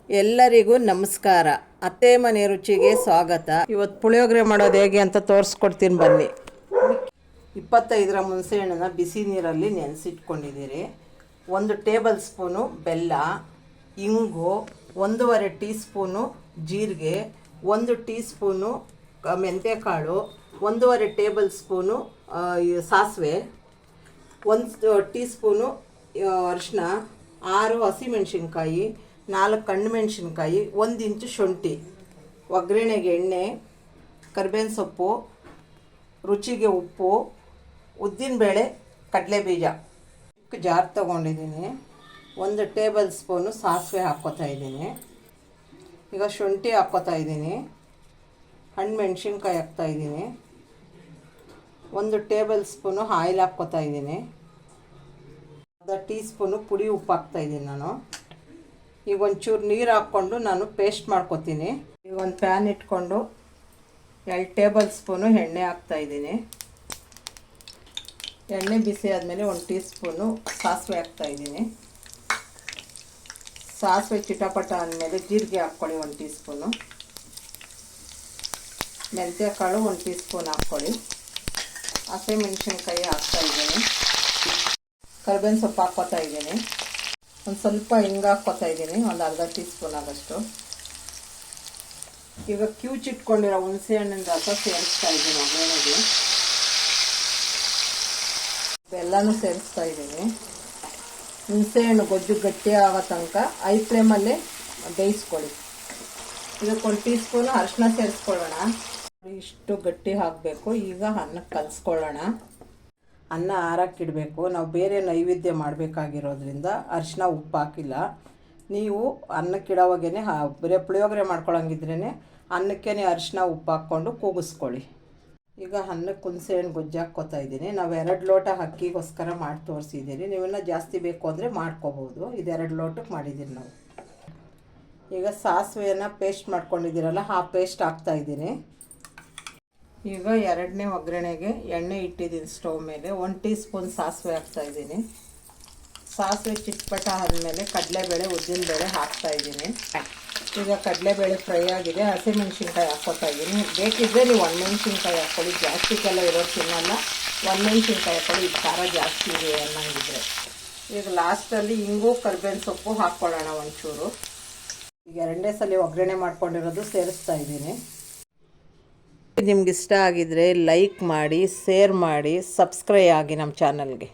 ಎಲ್ಲರಿಗೂ ನಮಸ್ಕಾರ. ಅತ್ತೆ ಮನೆ ರುಚಿಗೆ ಸ್ವಾಗತ. ಇವತ್ತು ಪುಳಿಯೋಗರೆ ಮಾಡೋದು ಹೇಗೆ ಅಂತ ತೋರಿಸ್ಕೊಡ್ತೀನಿ ಬನ್ನಿ. 25 ಹುಣಸೆ ಹಣ್ಣನ್ನು ಬಿಸಿ ನೀರಲ್ಲಿ ನೆನೆಸಿಟ್ಕೊಂಡಿದ್ದೀರಿ. 1 ಟೇಬಲ್ ಸ್ಪೂನು ಬೆಲ್ಲ, ಇಂಗು, 1.5 ಟೀ ಸ್ಪೂನು ಜೀರಿಗೆ, 1 ಟೀ ಸ್ಪೂನು ಮೆಂತ್ಯಕಾಳು, 1.5 ಟೇಬಲ್ ಸ್ಪೂನು ಸಾಸಿವೆ, 1 ಟೀ ಸ್ಪೂನು ಅರಿಶಿನ, 6 ಹಸಿಮೆಣಸಿನ್ಕಾಯಿ, 4 ಕಣ್ಣು ಮೆಣಸಿನ್ಕಾಯಿ, 1 ಇಂಚು ಶುಂಠಿ, ಒಗ್ಗರಣೆಗೆ ಎಣ್ಣೆ, ಕರಿಬೇವಿನ ಸೊಪ್ಪು, ರುಚಿಗೆ ಉಪ್ಪು, ಉದ್ದಿನಬೇಳೆ, ಕಡಲೆಬೀಜ. ಜಾರ್ ತೊಗೊಂಡಿದ್ದೀನಿ. 1 ಟೇಬಲ್ ಸ್ಪೂನು ಸಾಸಿವೆ ಹಾಕ್ಕೋತಾ ಇದ್ದೀನಿ. ಈಗ ಶುಂಠಿ ಹಾಕ್ಕೋತಾ ಇದ್ದೀನಿ. ಹಣ್ಣು ಮೆಣಸಿನ್ಕಾಯಿ ಹಾಕ್ತಾಯಿದ್ದೀನಿ. 1 ಟೇಬಲ್ ಸ್ಪೂನು ಆಯಿಲ್ ಹಾಕ್ಕೋತಾ ಇದ್ದೀನಿ. 1 ಟೀ ಸ್ಪೂನು ಪುಡಿ ಉಪ್ಪು ಹಾಕ್ತಾಯಿದ್ದೀನಿ ನಾನು. ಈಗ ಒಂಚೂರು ನೀರು ಹಾಕ್ಕೊಂಡು ನಾನು ಪೇಸ್ಟ್ ಮಾಡ್ಕೊತೀನಿ. ಈಗ ಒಂದು ಪ್ಯಾನ್ ಇಟ್ಕೊಂಡು 2 ಟೇಬಲ್ ಸ್ಪೂನು ಎಣ್ಣೆ ಹಾಕ್ತಾಯಿದ್ದೀನಿ. ಎಣ್ಣೆ ಬಿಸಿ ಆದಮೇಲೆ 1 ಟೀ ಸ್ಪೂನು ಸಾಸಿವೆ ಹಾಕ್ತಾಯಿದ್ದೀನಿ. ಸಾಸಿವೆ ಚಿಟಪಟ ಆದಮೇಲೆ ಜೀರಿಗೆ ಹಾಕ್ಕೊಳ್ಳಿ 1 ಟೀ ಸ್ಪೂನು. ಮೆಂತ್ಯಕಾಳು 1 ಟೀ ಸ್ಪೂನ್ ಹಾಕ್ಕೊಳ್ಳಿ. ಹಸಿಮೆಣಸಿನ್ಕಾಯಿ ಹಾಕ್ತಾಯಿದ್ದೀನಿ. ಕರಿಬೇವಿನ ಸೊಪ್ಪು ಹಾಕ್ಕೋತಾ ಇದ್ದೀನಿ. ಒಂದು ಸ್ವಲ್ಪ ಹಿಂಗೆ ಹಾಕ್ಕೋತಾ ಇದ್ದೀನಿ, ಒಂದು ಅರ್ಧ ಟೀ ಸ್ಪೂನ್ ಆಗೋಷ್ಟು. ಈಗ ಕ್ಯೂಚಿಟ್ಕೊಂಡಿರೋ ಹುಣಸೆ ಹಣ್ಣಿನ ರಸ ಸೇರಿಸ್ತಾ ಇದ್ದೀನಿ ಒಗ್ಗರಣೆಗೆ. ಬೆಲ್ಲನೂ ಸೇರಿಸ್ತಾ ಇದ್ದೀನಿ. ಹುಣಸೆ ಹಣ್ಣು ಗೊಜ್ಜು ಗಟ್ಟಿ ಆಗೋ ತನಕ ಐ ಫ್ಲೇಮಲ್ಲೇ ಬೇಯಿಸ್ಕೊಳ್ಳಿ. ಇದಕ್ಕೆ 1 ಟೀ ಸ್ಪೂನು ಅರಿಶಿನ ಸೇರಿಸ್ಕೊಳ್ಳೋಣ. ಇಷ್ಟು ಗಟ್ಟಿ ಹಾಕಬೇಕು. ಈಗ ಅನ್ನಕ್ಕೆ ಕಲಿಸ್ಕೊಳ್ಳೋಣ. ಅನ್ನ ಆರಕ್ಕಿಡಬೇಕು. ನಾವು ಬೇರೆ ನೈವೇದ್ಯ ಮಾಡಬೇಕಾಗಿರೋದ್ರಿಂದ ಅರಿಶಿನ ಉಪ್ಪು ಹಾಕಿಲ್ಲ. ನೀವು ಅನ್ನಕ್ಕಿಡೋವಾಗೇ ಬರೀ ಪುಳಿಯೋಗರೆ ಮಾಡ್ಕೊಳ್ಳೋಂಗಿದ್ರೇ ಅನ್ನಕ್ಕೇ ಅರಿಶಿನ ಉಪ್ಪು ಹಾಕ್ಕೊಂಡು ಕೂಗಿಸ್ಕೊಳ್ಳಿ. ಈಗ ಅನ್ನಕ್ಕೆ ಹುಣಸೆ ಹಣ್ಣು ಗೊಜ್ಜು ಹಾಕ್ಕೋತಾ ಇದ್ದೀನಿ. ನಾವು 2 ಲೋಟ ಅಕ್ಕಿಗೋಸ್ಕರ ಮಾಡಿ ತೋರಿಸಿದ್ದೀನಿ. ನೀವನ್ನ ಜಾಸ್ತಿ ಬೇಕು ಅಂದರೆ ಮಾಡ್ಕೋಬೋದು. ಇದು 2 ಲೋಟಕ್ಕೆ ಮಾಡಿದ್ದೀನಿ ನಾವು. ಈಗ ಸಾಸಿವೆಯನ್ನು ಪೇಸ್ಟ್ ಮಾಡ್ಕೊಂಡಿದ್ದೀರಲ್ಲ, ಆ ಪೇಸ್ಟ್ ಹಾಕ್ತಾಯಿದ್ದೀನಿ. ಈಗ 2ನೇ ಒಗ್ಗರಣೆಗೆ ಎಣ್ಣೆ ಇಟ್ಟಿದ್ದೀನಿ ಸ್ಟವ್ ಮೇಲೆ. 1 ಟೀ ಸ್ಪೂನ್ ಸಾಸಿವೆ ಹಾಕ್ತಾಯಿದ್ದೀನಿ. ಸಾಸಿವೆ ಚಿಟ್ಪಟ ಆದಮೇಲೆ ಕಡಲೆಬೇಳೆ, ಉದ್ದಿನಬೇಳೆ ಹಾಕ್ತಾಯಿದ್ದೀನಿ. ಈಗ ಕಡಲೆಬೇಳೆ ಫ್ರೈ ಆಗಿದೆ. ಹಸಿಮೆಣಸಿನ್ಕಾಯಿ ಹಾಕ್ಕೋತಾ ಇದ್ದೀನಿ. ಬೇಕಿದ್ದರೆ ನೀವು ಒಣಮೆಣಸಿನ್ಕಾಯಿ ಹಾಕ್ಕೊಳ್ಳಿ. ಜಾಸ್ತಿಗೆಲ್ಲ ಇರೋದು ತಿನ್ನಲ್ಲ. ಒಣಮೆಣಸಿನ್ಕಾಯಿ ಹಾಕ್ಕೊಳ್ಳಿ. ಇದು ಖಾರ ಜಾಸ್ತಿ ಇದೆ ಅನ್ನಂಗಿದ್ರೆ. ಈಗ ಲಾಸ್ಟಲ್ಲಿ ಇಂಗು, ಕರಿಬೇವಿನ ಸೊಪ್ಪು ಹಾಕ್ಕೊಳ್ಳೋಣ ಒಂಚೂರು. ಈಗ 2ನೇ ಸಲ ಒಗ್ಗರಣೆ ಮಾಡ್ಕೊಂಡಿರೋದು ಸೇರಿಸ್ತಾ ಇದ್ದೀನಿ. ನಿಮ್ಗೆ ಇಷ್ಟ ಆಗಿದ್ರೆ ಲೈಕ್ ಮಾಡಿ, ಶೇರ್ ಮಾಡಿ, ಸಬ್ಸ್ಕ್ರೈಬ್ ಆಗಿ ನಮ್ಮ ಚಾನಲ್ಗೆ.